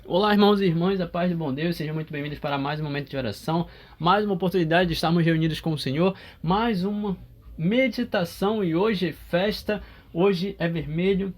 Olá, irmãos e irmãs, a paz do bom Deus, sejam muito bem-vindos para mais um momento de oração, mais uma oportunidade de estarmos reunidos com o Senhor, mais uma meditação e hoje é festa, hoje é vermelho,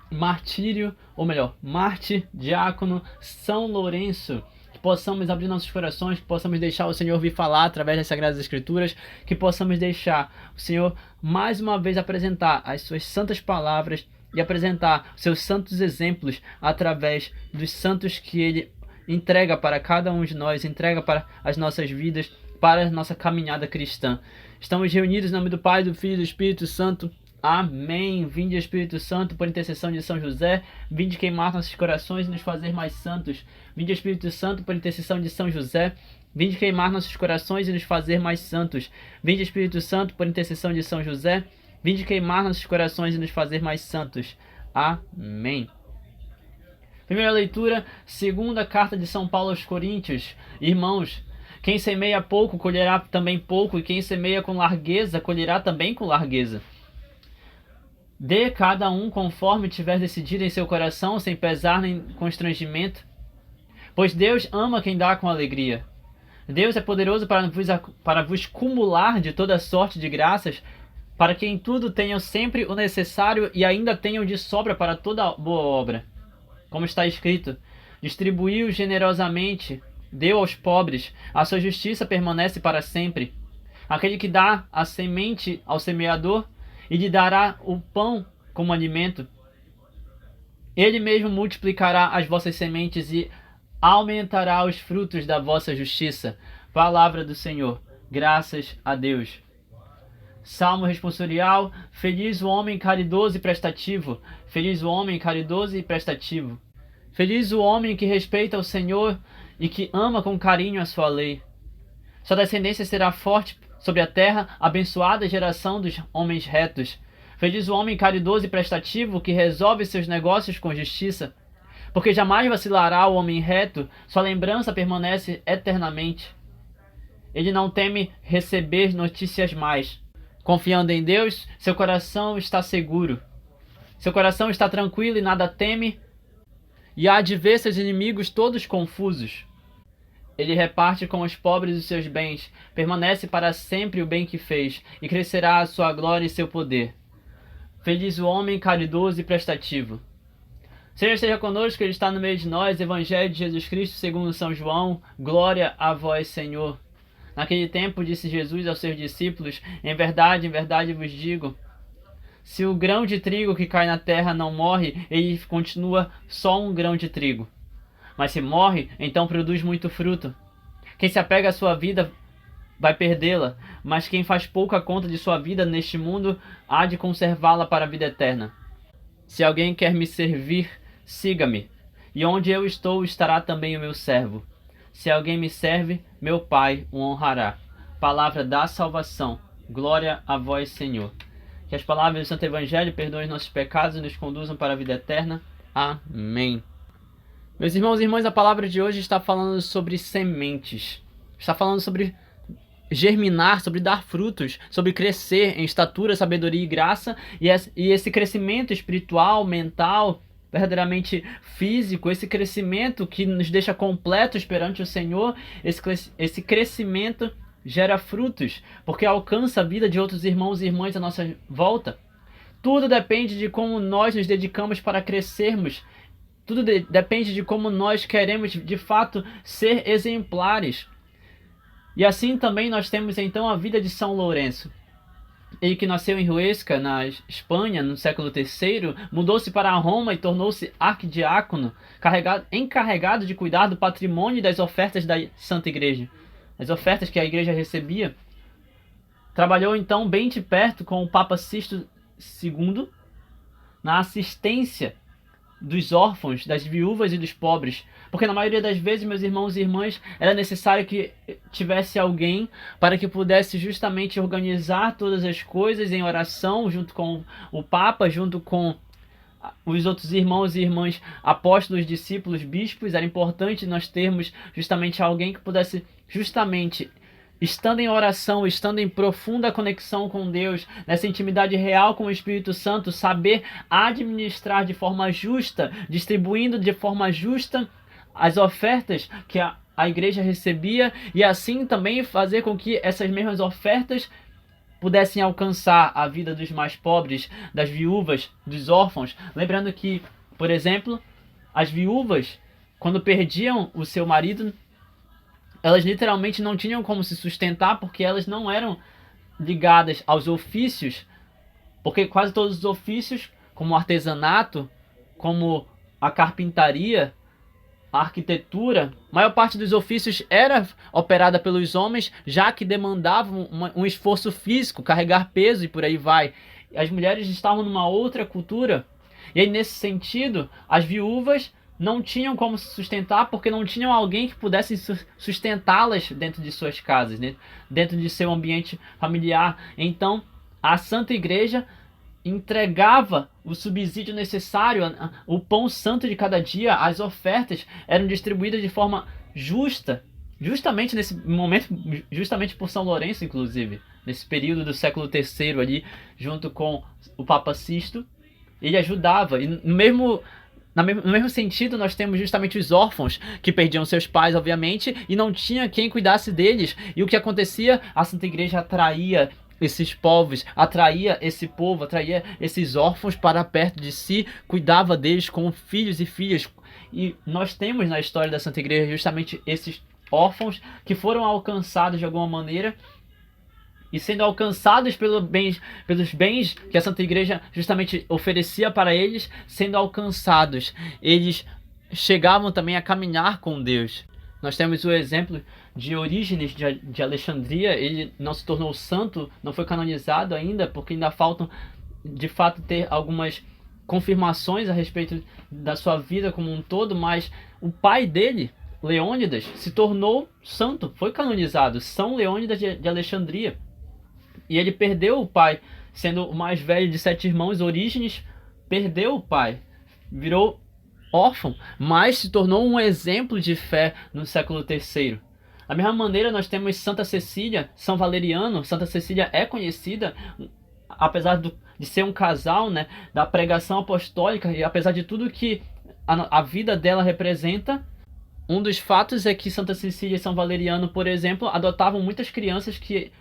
martírio, ou melhor, Marte, Diácono, São Lourenço. Que possamos abrir nossos corações, que possamos deixar o Senhor vir falar através das Sagradas Escrituras, que possamos deixar o Senhor mais uma vez apresentar as suas santas palavras e apresentar seus santos exemplos através dos santos que Ele entrega para cada um de nós, entrega para as nossas vidas, para a nossa caminhada cristã. Estamos reunidos em nome do Pai, do Filho e do Espírito Santo. Amém. Vinde, Espírito Santo, por intercessão de São José, vinde queimar nossos corações e nos fazer mais santos. Vinde, Espírito Santo, por intercessão de São José, vinde queimar nossos corações e nos fazer mais santos. Vinde, Espírito Santo, por intercessão de São José, vinde queimar nossos corações e nos fazer mais santos. Amém. Primeira leitura, segunda carta de São Paulo aos Coríntios. Irmãos, quem semeia pouco colherá também pouco, e quem semeia com largueza colherá também com largueza. Dê cada um conforme tiver decidido em seu coração, sem pesar nem constrangimento, pois Deus ama quem dá com alegria. Deus é poderoso para vos cumular de toda sorte de graças, para que em tudo tenham sempre o necessário e ainda tenham de sobra para toda boa obra. Como está escrito, distribuiu generosamente, deu aos pobres, a sua justiça permanece para sempre. Aquele que dá a semente ao semeador, e lhe dará o pão como alimento. Ele mesmo multiplicará as vossas sementes e aumentará os frutos da vossa justiça. Palavra do Senhor. Graças a Deus. Salmo responsorial. Feliz o homem caridoso e prestativo. Feliz o homem caridoso e prestativo. Feliz o homem que respeita o Senhor e que ama com carinho a sua lei. Sua descendência será forte sobre a terra, abençoada a geração dos homens retos. Feliz o homem caridoso e prestativo que resolve seus negócios com justiça, porque jamais vacilará o homem reto, sua lembrança permanece eternamente. Ele não teme receber notícias más. Confiando em Deus, seu coração está seguro. Seu coração está tranquilo e nada teme, e há de ver seus inimigos todos confusos. Ele reparte com os pobres os seus bens, permanece para sempre o bem que fez, e crescerá a sua glória e seu poder. Feliz o homem caridoso e prestativo. Senhor esteja conosco, Ele está no meio de nós. Evangelho de Jesus Cristo segundo São João. Glória a vós, Senhor. Naquele tempo disse Jesus aos seus discípulos, em verdade vos digo, se o grão de trigo que cai na terra não morre, ele continua só um grão de trigo. Mas se morre, então produz muito fruto. Quem se apega à sua vida vai perdê-la, mas quem faz pouca conta de sua vida neste mundo há de conservá-la para a vida eterna. Se alguém quer me servir, siga-me, e onde eu estou estará também o meu servo. Se alguém me serve, meu Pai o honrará. Palavra da salvação. Glória a vós, Senhor. Que as palavras do Santo Evangelho perdoem os nossos pecados e nos conduzam para a vida eterna. Amém. Meus irmãos e irmãs, a palavra de hoje está falando sobre sementes. Está falando sobre germinar, sobre dar frutos, sobre crescer em estatura, sabedoria e graça. E esse crescimento espiritual, mental, verdadeiramente físico, esse crescimento que nos deixa completos perante o Senhor, esse crescimento gera frutos, porque alcança a vida de outros irmãos e irmãs à nossa volta. Tudo depende de como nós nos dedicamos para crescermos. Tudo depende de como nós queremos, de fato, ser exemplares. E assim também nós temos então a vida de São Lourenço. Ele que nasceu em Huesca, na Espanha, no século III, mudou-se para Roma e tornou-se arquidiácono, encarregado de cuidar do patrimônio e das ofertas da Santa Igreja. As ofertas que a Igreja recebia. Trabalhou então bem de perto com o Papa Sisto II na assistência dos órfãos, das viúvas e dos pobres, porque na maioria das vezes, meus irmãos e irmãs, era necessário que tivesse alguém para que pudesse justamente organizar todas as coisas em oração, junto com o Papa, junto com os outros irmãos e irmãs apóstolos, discípulos, bispos. Era importante nós termos justamente alguém que pudesse justamente, estando em oração, estando em profunda conexão com Deus, nessa intimidade real com o Espírito Santo, saber administrar de forma justa, distribuindo de forma justa as ofertas que a igreja recebia, e assim também fazer com que essas mesmas ofertas pudessem alcançar a vida dos mais pobres, das viúvas, dos órfãos. Lembrando que, por exemplo, as viúvas, quando perdiam o seu marido, elas literalmente não tinham como se sustentar, porque elas não eram ligadas aos ofícios, porque quase todos os ofícios, como o artesanato, como a carpintaria, a arquitetura, a maior parte dos ofícios era operada pelos homens, já que demandavam um esforço físico, carregar peso e por aí vai. As mulheres estavam numa outra cultura. E aí, nesse sentido, as viúvas não tinham como se sustentar, porque não tinham alguém que pudesse sustentá-las dentro de suas casas, né? Dentro de seu ambiente familiar. Então, a Santa Igreja entregava o subsídio necessário, o pão santo de cada dia. As ofertas eram distribuídas de forma justa, justamente nesse momento, justamente por São Lourenço, inclusive, nesse período do século III ali, junto com o Papa Sisto, ele ajudava. E no mesmo sentido, nós temos justamente os órfãos que perdiam seus pais, obviamente, e não tinha quem cuidasse deles. E o que acontecia? A Santa Igreja atraía esses povos, atraía esse povo, atraía esses órfãos para perto de si, cuidava deles como filhos e filhas. E nós temos na história da Santa Igreja justamente esses órfãos que foram alcançados de alguma maneira, e sendo alcançados pelos bens que a Santa Igreja justamente oferecia para eles, sendo alcançados, eles chegavam também a caminhar com Deus. Nós temos o exemplo de Orígenes de Alexandria. Ele não se tornou santo, não foi canonizado ainda, porque ainda faltam de fato ter algumas confirmações a respeito da sua vida como um todo, mas o pai dele, Leônidas, se tornou santo, foi canonizado, São Leônidas de Alexandria. E ele perdeu o pai, sendo o mais velho de 7 irmãos. Orígenes perdeu o pai, virou órfão, mas se tornou um exemplo de fé no século III. Da mesma maneira, nós temos Santa Cecília, São Valeriano. Santa Cecília é conhecida, apesar de ser um casal, né, da pregação apostólica, e apesar de tudo que a vida dela representa, um dos fatos é que Santa Cecília e São Valeriano, por exemplo, adotavam muitas crianças que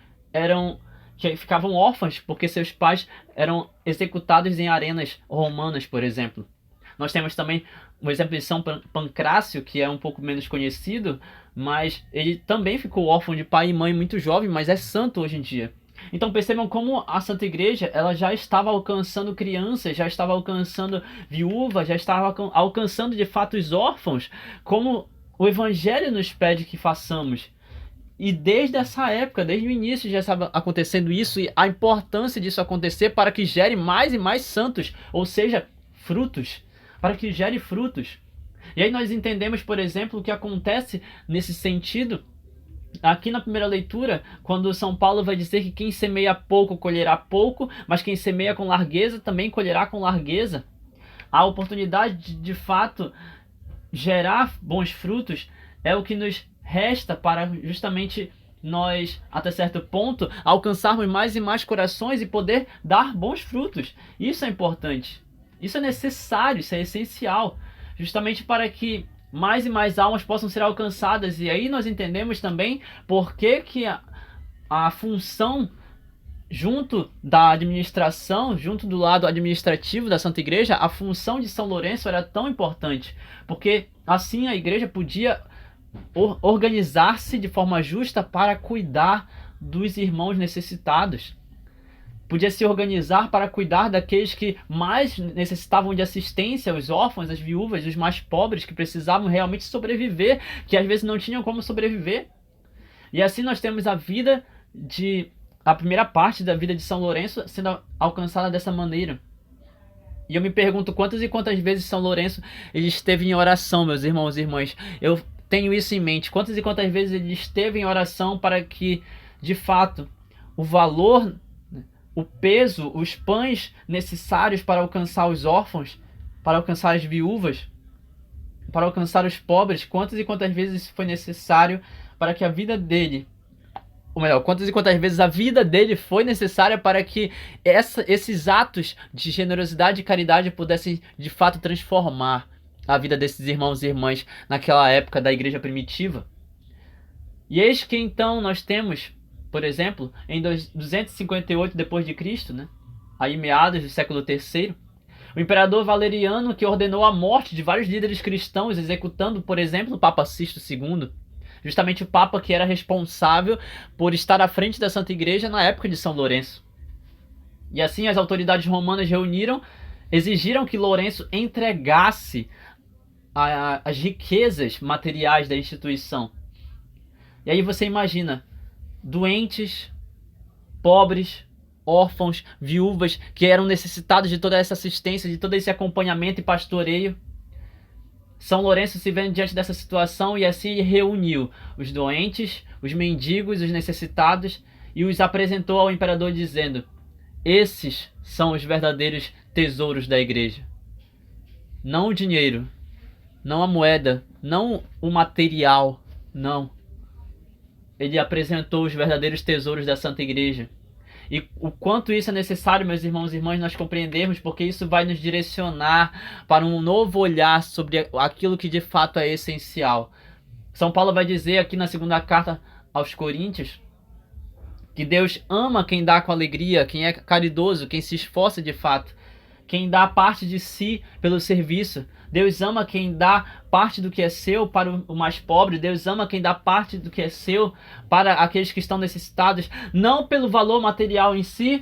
ficavam órfãs porque seus pais eram executados em arenas romanas, por exemplo. Nós temos também um exemplo de São Pancrácio, que é um pouco menos conhecido, mas ele também ficou órfão de pai e mãe muito jovem, mas é santo hoje em dia. Então percebam como a Santa Igreja ela já estava alcançando crianças, já estava alcançando viúvas, já estava alcançando de fato os órfãos, como o Evangelho nos pede que façamos. E desde essa época, desde o início já estava acontecendo isso, e a importância disso acontecer para que gere mais e mais santos, ou seja, frutos, para que gere frutos. E aí nós entendemos, por exemplo, o que acontece nesse sentido aqui na primeira leitura, quando São Paulo vai dizer que quem semeia pouco colherá pouco, mas quem semeia com largueza também colherá com largueza. A oportunidade de fato gerar bons frutos é o que nos resta para justamente nós, até certo ponto, alcançarmos mais e mais corações e poder dar bons frutos. Isso é importante, isso é necessário, isso é essencial, justamente para que mais e mais almas possam ser alcançadas. E aí nós entendemos também por que a função junto da administração, junto do lado administrativo da Santa Igreja, a função de São Lourenço era tão importante, porque assim a Igreja podia organizar-se de forma justa para cuidar dos irmãos necessitados. Podia se organizar para cuidar daqueles que mais necessitavam de assistência, os órfãos, as viúvas, os mais pobres, que precisavam realmente sobreviver, que às vezes não tinham como sobreviver. E assim nós temos a primeira parte da vida de São Lourenço sendo alcançada dessa maneira. E eu me pergunto quantas e quantas vezes São Lourenço ele esteve em oração, meus irmãos e irmãs. Eu tenho isso em mente. Quantas e quantas vezes ele esteve em oração para que, de fato, o valor, o peso, os pães necessários para alcançar os órfãos, para alcançar as viúvas, para alcançar os pobres, quantas e quantas vezes isso foi necessário para que a vida dele, ou melhor, quantas e quantas vezes a vida dele foi necessária para que esses atos de generosidade e caridade pudessem de fato transformar a vida desses irmãos e irmãs naquela época da igreja primitiva. E eis que então nós temos, por exemplo, em 258 depois de Cristo, né, aí meados do século III, o imperador Valeriano, que ordenou a morte de vários líderes cristãos, executando, por exemplo, o Papa Sisto II, justamente o Papa que era responsável por estar à frente da Santa Igreja na época de São Lourenço. E assim as autoridades romanas exigiram que Lourenço entregasse as riquezas materiais da instituição. E aí você imagina, doentes, pobres, órfãos, viúvas, que eram necessitados de toda essa assistência, de todo esse acompanhamento e pastoreio. São Lourenço se vendo diante dessa situação e assim reuniu os doentes, os mendigos, os necessitados e os apresentou ao imperador dizendo: esses são os verdadeiros tesouros da igreja. Não o dinheiro, não a moeda, não o material, não. Ele apresentou os verdadeiros tesouros da Santa Igreja. E o quanto isso é necessário, meus irmãos e irmãs, nós compreendermos, porque isso vai nos direcionar para um novo olhar sobre aquilo que de fato é essencial. São Paulo vai dizer aqui na segunda carta aos Coríntios que Deus ama quem dá com alegria, quem é caridoso, quem se esforça de fato, quem dá parte de si pelo serviço. Deus ama quem dá parte do que é seu para o mais pobre. Deus ama quem dá parte do que é seu para aqueles que estão necessitados. Não pelo valor material em si,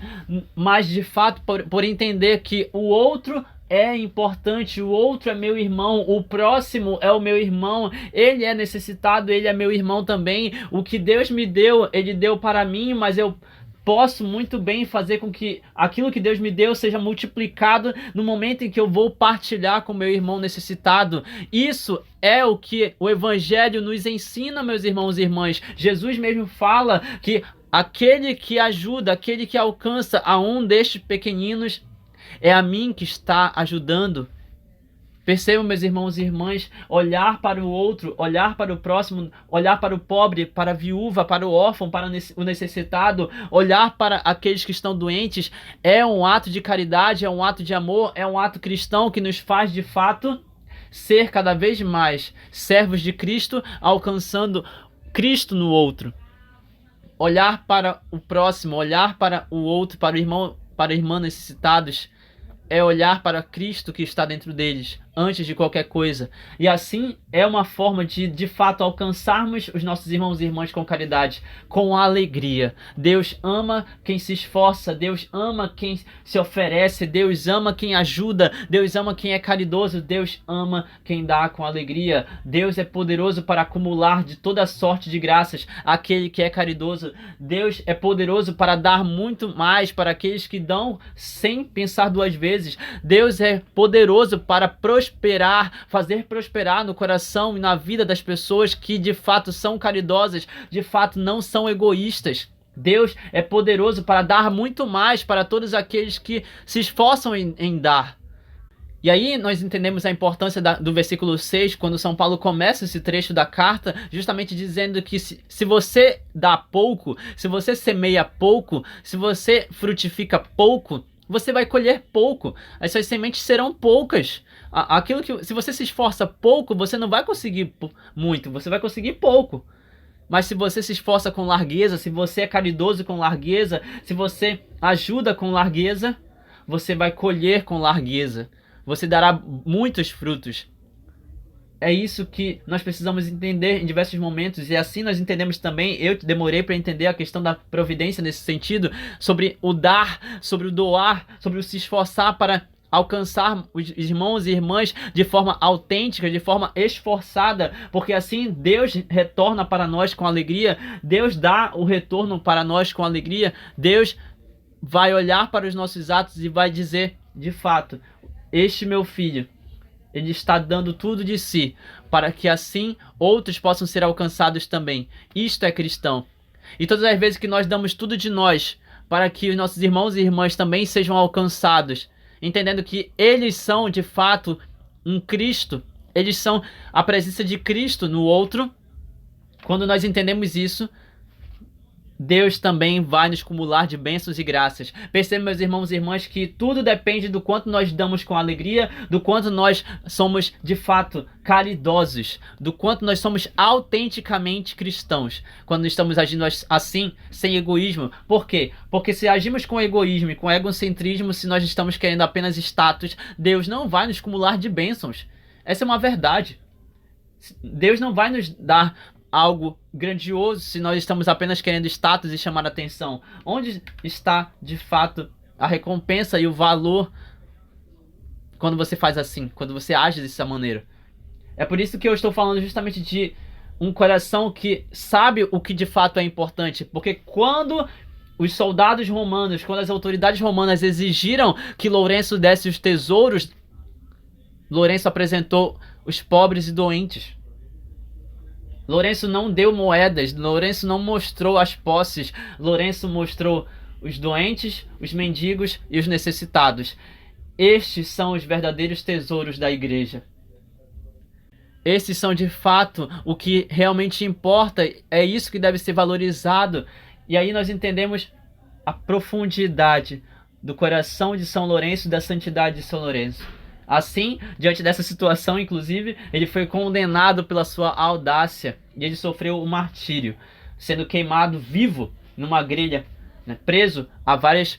mas de fato por entender que o outro é importante, o outro é meu irmão, o próximo é o meu irmão, ele é necessitado, ele é meu irmão também. O que Deus me deu, ele deu para mim, mas eu posso muito bem fazer com que aquilo que Deus me deu seja multiplicado no momento em que eu vou partilhar com meu irmão necessitado. Isso é o que o Evangelho nos ensina, meus irmãos e irmãs. Jesus mesmo fala que aquele que ajuda, aquele que alcança a um destes pequeninos, é a mim que está ajudando. Percebam, meus irmãos e irmãs, olhar para o outro, olhar para o próximo, olhar para o pobre, para a viúva, para o órfão, para o necessitado, olhar para aqueles que estão doentes, é um ato de caridade, é um ato de amor, é um ato cristão que nos faz, de fato, ser cada vez mais servos de Cristo, alcançando Cristo no outro. Olhar para o próximo, olhar para o outro, para o irmão, para a irmã necessitados, é olhar para Cristo que está dentro deles, antes de qualquer coisa. E assim é uma forma de fato, alcançarmos os nossos irmãos e irmãs com caridade, com alegria. Deus ama quem se esforça, Deus ama quem se oferece, Deus ama quem ajuda, Deus ama quem é caridoso, Deus ama quem dá com alegria. Deus é poderoso para acumular de toda sorte de graças aquele que é caridoso. Deus é poderoso para dar muito mais para aqueles que dão sem pensar duas vezes. Deus é poderoso para prosperar, fazer prosperar no coração e na vida das pessoas que de fato são caridosas, de fato não são egoístas. Deus é poderoso para dar muito mais para todos aqueles que se esforçam em dar. E aí nós entendemos a importância do versículo 6, quando São Paulo começa esse trecho da carta, justamente dizendo que se você dá pouco, se você semeia pouco, se você frutifica pouco, você vai colher pouco. As suas sementes serão poucas. Aquilo que, se você se esforça pouco, você não vai conseguir muito, você vai conseguir pouco. Mas se você se esforça com largueza, se você é caridoso com largueza, se você ajuda com largueza, você vai colher com largueza. Você dará muitos frutos. É isso que nós precisamos entender em diversos momentos. E assim nós entendemos também, eu demorei para entender a questão da providência nesse sentido, sobre o dar, sobre o doar, sobre o se esforçar para alcançar os irmãos e irmãs de forma autêntica, de forma esforçada, porque assim Deus retorna para nós com alegria, Deus dá o retorno para nós com alegria, Deus vai olhar para os nossos atos e vai dizer, de fato, este meu filho, ele está dando tudo de si, para que assim outros possam ser alcançados também. Isto é cristão. E todas as vezes que nós damos tudo de nós, para que os nossos irmãos e irmãs também sejam alcançados, entendendo que eles são de fato um Cristo, eles são a presença de Cristo no outro, quando nós entendemos isso, Deus também vai nos cumular de bênçãos e graças. Percebam, meus irmãos e irmãs, que tudo depende do quanto nós damos com alegria, do quanto nós somos de fato caridosos, do quanto nós somos autenticamente cristãos, quando estamos agindo assim, sem egoísmo. Por quê? Porque se agimos com egoísmo e com egocentrismo, se nós estamos querendo apenas status, Deus não vai nos cumular de bênçãos. Essa é uma verdade. Deus não vai nos dar algo grandioso se nós estamos apenas querendo status e chamar a atenção. Onde está de fato a recompensa e o valor quando você faz assim, quando você age dessa maneira? É por isso que eu estou falando justamente de um coração que sabe o que de fato é importante, porque quando os soldados romanos, quando as autoridades romanas exigiram que Lourenço desse os tesouros, Lourenço apresentou os pobres e doentes. Lourenço não deu moedas, Lourenço não mostrou as posses, Lourenço mostrou os doentes, os mendigos e os necessitados. Estes são os verdadeiros tesouros da igreja. Esses são de fato o que realmente importa, é isso que deve ser valorizado. E aí nós entendemos a profundidade do coração de São Lourenço e da santidade de São Lourenço. Assim, diante dessa situação, inclusive, ele foi condenado pela sua audácia e ele sofreu o martírio, sendo queimado vivo numa grelha, né, preso a várias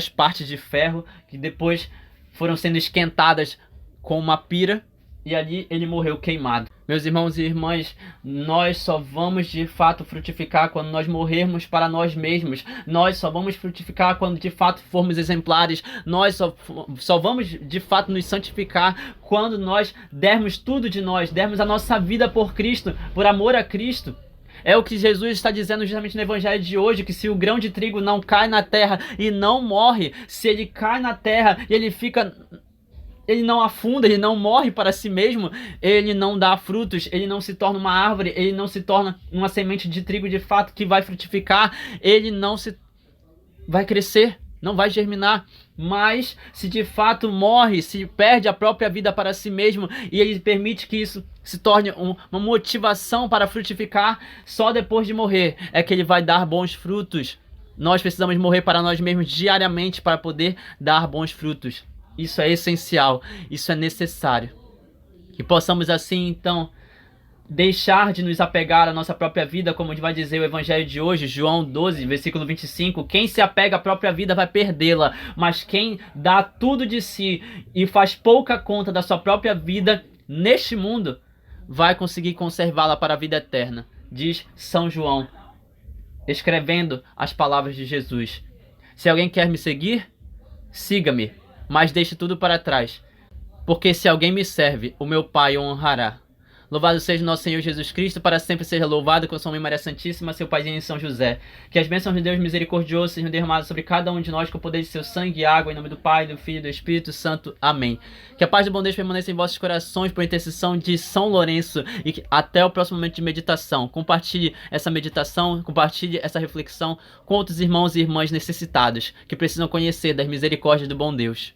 partes de ferro que depois foram sendo esquentadas com uma pira e ali ele morreu queimado. Meus irmãos e irmãs, nós só vamos de fato frutificar quando nós morrermos para nós mesmos. Nós só vamos frutificar quando de fato formos exemplares. Nós só vamos de fato nos santificar quando nós dermos tudo de nós, dermos a nossa vida por Cristo, por amor a Cristo. É o que Jesus está dizendo justamente no evangelho de hoje, que se o grão de trigo não cai na terra e não morre, se ele cai na terra e ele não afunda, ele não morre para si mesmo, ele não dá frutos, ele não se torna uma árvore, ele não se torna uma semente de trigo de fato que vai frutificar, ele não se vai crescer, não vai germinar. Mas se de fato morre, se perde a própria vida para si mesmo e ele permite que isso se torne uma motivação para frutificar, só depois de morrer é que ele vai dar bons frutos. Nós precisamos morrer para nós mesmos diariamente para poder dar bons frutos. Isso é essencial, isso é necessário. Que possamos assim, então, deixar de nos apegar à nossa própria vida, como vai dizer o evangelho de hoje, João 12, versículo 25. Quem se apega à própria vida vai perdê-la, mas quem dá tudo de si e faz pouca conta da sua própria vida neste mundo, vai conseguir conservá-la para a vida eterna, diz São João, escrevendo as palavras de Jesus. Se alguém quer me seguir, siga-me, mas deixe tudo para trás, porque se alguém me serve, o meu Pai o honrará. Louvado seja nosso Senhor Jesus Cristo, para sempre seja louvado, com sua mãe Maria Santíssima, seu paizinho São José. Que as bênçãos de Deus misericordioso sejam derramadas sobre cada um de nós com o poder de seu sangue e água, em nome do Pai, do Filho e do Espírito Santo. Amém. Que a paz do bom Deus permaneça em vossos corações por intercessão de São Lourenço e que até o próximo momento de meditação. Compartilhe essa meditação, compartilhe essa reflexão com outros irmãos e irmãs necessitados que precisam conhecer das misericórdias do bom Deus.